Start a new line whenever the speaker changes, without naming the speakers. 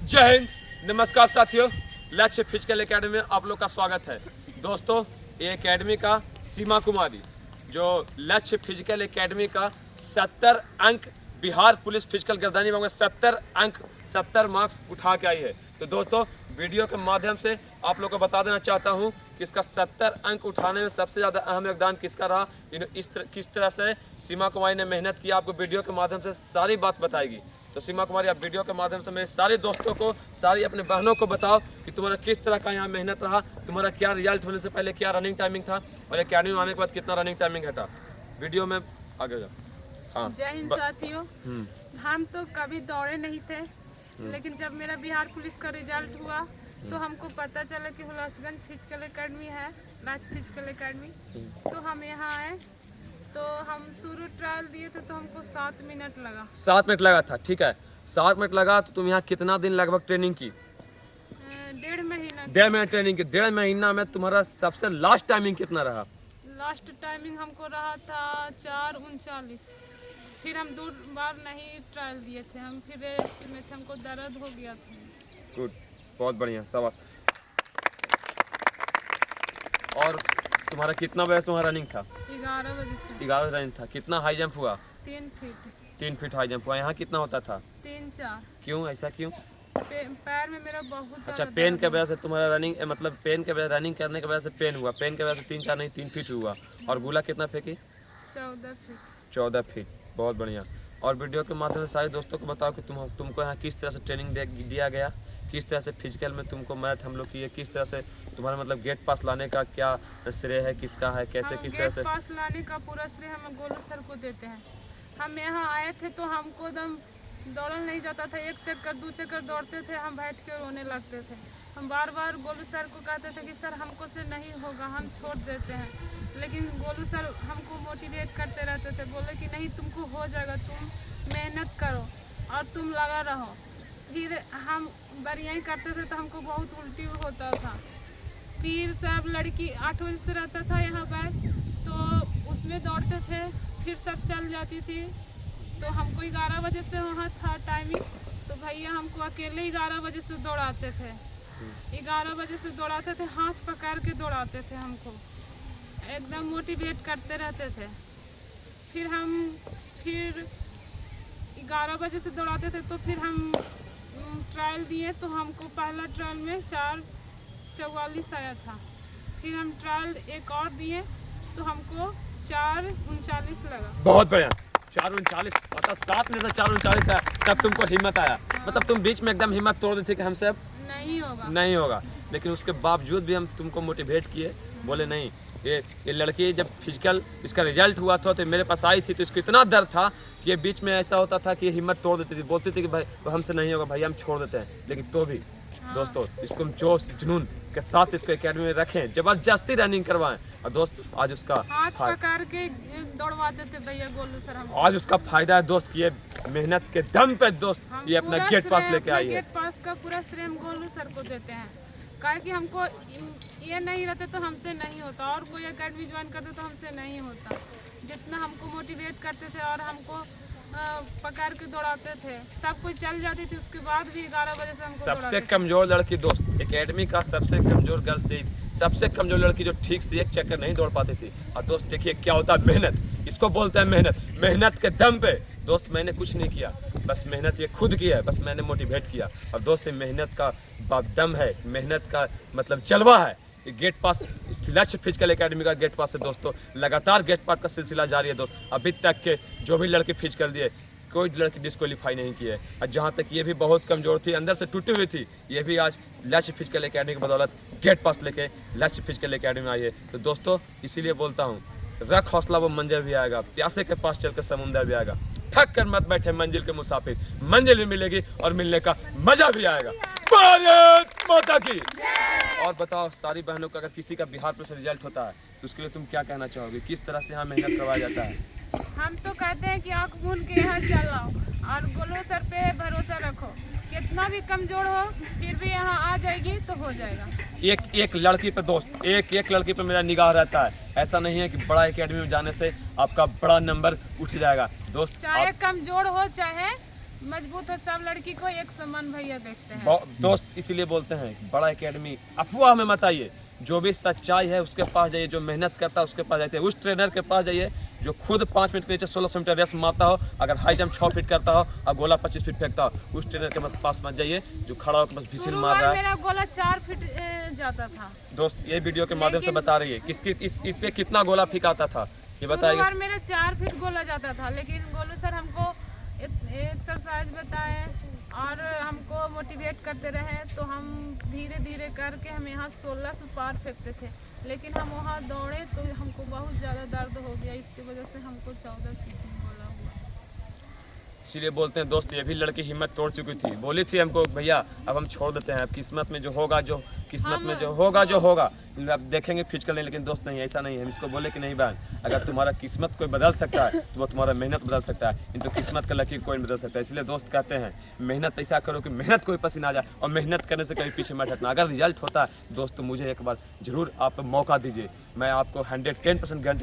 जय हिंद, नमस्कार साथियों। लक्ष्य फिजिकल एकेडमी में आप लोग का स्वागत है। दोस्तों, ये एकेडमी का सीमा कुमारी जो लक्ष्य फिजिकल एकेडमी का 70 अंक बिहार पुलिस फिजिकल गर्दानी में 70 अंक 70 मार्क्स उठा के आई है। तो दोस्तों, वीडियो के माध्यम से आप लोग को बता देना चाहता हूँ कि इसका 70 अंक उठाने में सबसे ज़्यादा अहम योगदान किसका रहा, किस तरह से सीमा कुमारी ने मेहनत की, आपको वीडियो के माध्यम से सारी बात बताएगी। तो सीमा कुमारी, आप वीडियो के माध्यम से मेरे सारे दोस्तों को, सारी अपने बहनों को बताओ कि तुम्हारा किस तरह का यहाँ मेहनत रहा, तुम्हारा क्या रिजल्ट होने से पहले क्या रनिंग टाइमिंग था और एकेडमी में आने के बाद कितना रनिंग टाइमिंग हटा। वीडियो में आगे जाओ। हाँ,
जय हिंद साथियों। हम तो कभी दौड़े नहीं थे, लेकिन जब मेरा बिहार पुलिस का रिजल्ट हुआ तो हमको पता चला कि हुलासगंज फिजिकल एकेडमी है, राज फिजिकल एकेडमी। तो हम यहाँ आए, तो हम शुरू ट्रायल दिए थे तो हमको 7 मिनट लगा।
7 मिनट लगा था, ठीक है। 7 मिनट लगा तो तुम यहाँ कितना दिन लगभग ट्रेनिंग की?
1.5 महीना।
1.5 महीना ट्रेनिंग की। 1.5 महीना में तुम्हारा सबसे लास्ट टाइमिंग कितना रहा?
लास्ट टाइमिंग हमको रहा था 4:39। फिर हम 2 बार नहीं ट्रायल दिए थे, हम फिर रेस्ट में थे, हमको दर्द हो गया था।
गुड, बहुत बढ़िया, शाबाश। और तुम्हारा कितना बजे से वहाँ रनिंग था?
11 बजे से।
11 बजे रनिंग था। कितना हाई जंप हुआ?
3 फीट।
3 फीट हाई जंप हुआ। यहाँ कितना होता था?
3-4।
क्यों, ऐसा क्यों?
पैर में मेरा बहुत
अच्छा,
ज़्यादा
पेन
दर्द
के वजह से तुम्हारा रनिंग, मतलब पेन के वजह रनिंग करने की वजह से पेन हुआ। पेन के वजह से 3-4 नहीं 3 फीट हुआ। और गोला कितना फेंकी?
14 फीट।
14 फीट, बहुत बढ़िया। और वीडियो के माध्यम से सारे दोस्तों को बताओ कि तुमको यहाँ किस तरह से ट्रेनिंग दिया गया, किस तरह से फिजिकल में तुमको मैथ हम लोग किए, किस तरह से तुम्हारा मतलब गेट पास लाने का क्या श्रेय है, किसका है, कैसे किस तरह से?
गेट पास लाने का पूरा श्रेय हम गोलू सर को देते हैं। हम यहाँ आए थे तो हमको एकदम दौड़ल नहीं जाता था, 1 चक्कर 2 चक्कर दौड़ते थे, हम बैठ के रोने लगते थे। हम बार बार गोलू सर को कहते थे कि सर हमको से नहीं होगा, हम छोड़ देते हैं। लेकिन गोलू सर हमको मोटिवेट करते रहते थे, बोले कि नहीं तुमको हो जाएगा, तुम मेहनत करो और तुम लगा रहो। फिर हम बढ़िया ही करते थे तो हमको बहुत उल्टी होता था। फिर सब लड़की 8 बजे से रहता था यहाँ बैच, तो उसमें दौड़ते थे, फिर सब चल जाती थी। तो हमको 11 बजे से वहाँ था टाइमिंग, तो भैया हमको अकेले 11 बजे से दौड़ाते थे। 11 बजे से दौड़ाते थे, हाथ पकड़ के दौड़ाते थे, हमको एकदम मोटिवेट करते रहते थे। फिर 11 बजे से दौड़ाते थे, तो फिर हम ट्रायल दिए तो हमको पहला ट्रायल में 4:44 आया था। फिर हम ट्रायल एक और दिए तो हमको 4:39 लगा।
बहुत बढ़िया, 4:39, मतलब 7 मिनट में 4:39 आया। तब तुमको हिम्मत आया? मतलब तुम बीच में एकदम हिम्मत तोड़ दी थी कि हमसे अब नहीं होगा, लेकिन उसके बावजूद भी हम तुमको मोटिवेट किए, बोले नहीं। ये लड़की जब फिजिकल इसका रिजल्ट हुआ था तो मेरे पास आई थी, तो इसको इतना डर था कि ये बीच में ऐसा होता था कि ये हिम्मत तोड़ देती थी, बोलती थी कि भाई हमसे नहीं होगा, भाई हम छोड़ देते हैं। लेकिन तो भी दोस्तों, इसको हम जोश जुनून के साथ इसको एकेडमी में रखें, जबरदस्ती रनिंग करवाएं। और दोस्त, आज उसका
हाथ पकड़ के दौड़वाते थे भैया गोलू सर हमको।
आज उसका फायदा है दोस्त कि ये मेहनत के दम पे दोस्त ये अपना गेट पास लेके आई है।
गेट पास का पूरा श्रेय हम गोलू सर को देते हैं, काहे कि हमको ये नहीं रहते तो हमसे नहीं होता, और कोई एकेडमी ज्वाइन करते तो हमसे नहीं होता। जितना हमको मोटिवेट करते थे और हमको पकड़ के दौड़ाते थे, सब कुछ चल जाती थी, उसके बाद भी 11 बजे से हमको
सबसे कमजोर लड़की दोस्त, एकेडमी का सबसे कमजोर गर्ल से सबसे कमजोर लड़की जो ठीक से 1 चक्कर नहीं दौड़ पाती थी। और दोस्त देखिए क्या होता है मेहनत, इसको बोलते हैं मेहनत। मेहनत के दम पे दोस्त मैंने कुछ नहीं किया, बस मेहनत ये खुद की है, बस मैंने मोटिवेट किया। और दोस्त मेहनत का दम है, मेहनत का मतलब जलवा है। गेट पास लक्ष्य फिजिकल एकेडमी का गेट पास है दोस्तों, लगातार गेट पास का सिलसिला जारी है दोस्त। अभी तक के जो भी लड़के फिजिकल दिए, कोई लड़की डिस्क्वालीफाई नहीं की है। और जहाँ तक ये भी बहुत कमज़ोर थी, अंदर से टूटी हुई थी, ये भी आज लक्ष्य फिजिकल एकेडमी की बदौलत गेट पास लेके लक्ष्य फिजिकल एकेडमी में आई है। तो दोस्तों, इसीलिए बोलता हूँ, रख हौसला, वो मंजिल भी आएगा। प्यासे के पास चल कर समुंदर भी आएगा। थक कर मत बैठे मंजिल के मुसाफिर, मंजिल भी मिलेगी और मिलने का मजा भी आएगा। भारत माता की। और बताओ सारी बहनों का, अगर किसी का बिहार पुलिस रिजल्ट होता है तो उसके लिए तुम क्या कहना चाहोगे? किस तरह से यहाँ मेहनत करवाया जाता है?
हम तो कहते हैं कि आँख मूंद के यहाँ चलाओ और गोलू सर पे भरोसा रखो। कितना भी कमजोर हो फिर भी यहाँ आ जाएगी तो हो जाएगा।
एक लड़की पे दोस्त, एक लड़की पे मेरा निगाह रहता है। ऐसा नहीं है कि बड़ा एकेडमी में जाने से आपका बड़ा नंबर उठ जाएगा दोस्त।
चाहे कमजोर हो चाहे मजबूत हो, सब लड़की को एक समान भैया देखते हैं।
दोस्त इसीलिए बोलते हैं बड़ा एकेडमी अफवाह में मत आइए, जो भी सच्चाई है उसके पास जाइए, जो मेहनत करता है उसके पास जाइए, उस ट्रेनर के पास जाइए जो खुद 5 मिनट के नीचे 1600 मीटर रेस मारता हो, अगर हाई जंप 6 फीट करता हो और गोला 25 फीट फेंकता हो, उस ट्रेनर के पास मत जाइए जो खड़ा होकर बस विसिल मार रहा है।
मेरा गोला 4 फीट जाता था।
दोस्त ये वीडियो के माध्यम से बता रही है किसकी इससे कितना गोला फेंकाता था ये बताइए।
मेरा 4 फीट गोला जाता था, लेकिन गोलू सर हमको एक्सरसाइज बताए और हमको मोटिवेट करते रहे, तो हम धीरे धीरे करके हम यहाँ 16 से पार फेंकते थे, लेकिन हम वहाँ दौड़े तो हमको बहुत ज़्यादा दर्द हो गया, इसकी वजह से हमको 14 फीट गोला हुआ।
इसीलिए बोलते हैं दोस्त ये भी लड़की हिम्मत तोड़ चुकी थी, बोली थी हमको भैया अब हम छोड़ देते हैं, अब किस्मत में जो होगा जो किस्मत में जो होगा जो होगा अब देखेंगे फिजिकल नहीं, लेकिन दोस्त नहीं ऐसा नहीं है। हम इसको बोले कि नहीं बहन, अगर तुम्हारा किस्मत कोई बदल सकता है तो वो तुम्हारा मेहनत बदल सकता है, किंतु किस्मत का लकीर कोई नहीं बदल सकता। इसलिए दोस्त कहते हैं मेहनत ऐसा करो कि मेहनत कोई पसीना आ जाए, और मेहनत करने से कभी पीछे मत हटना। अगर रिजल्ट होता है दोस्त तो मुझे एक बार जरूर आप मौका दीजिए, मैं आपको 110% गारंटी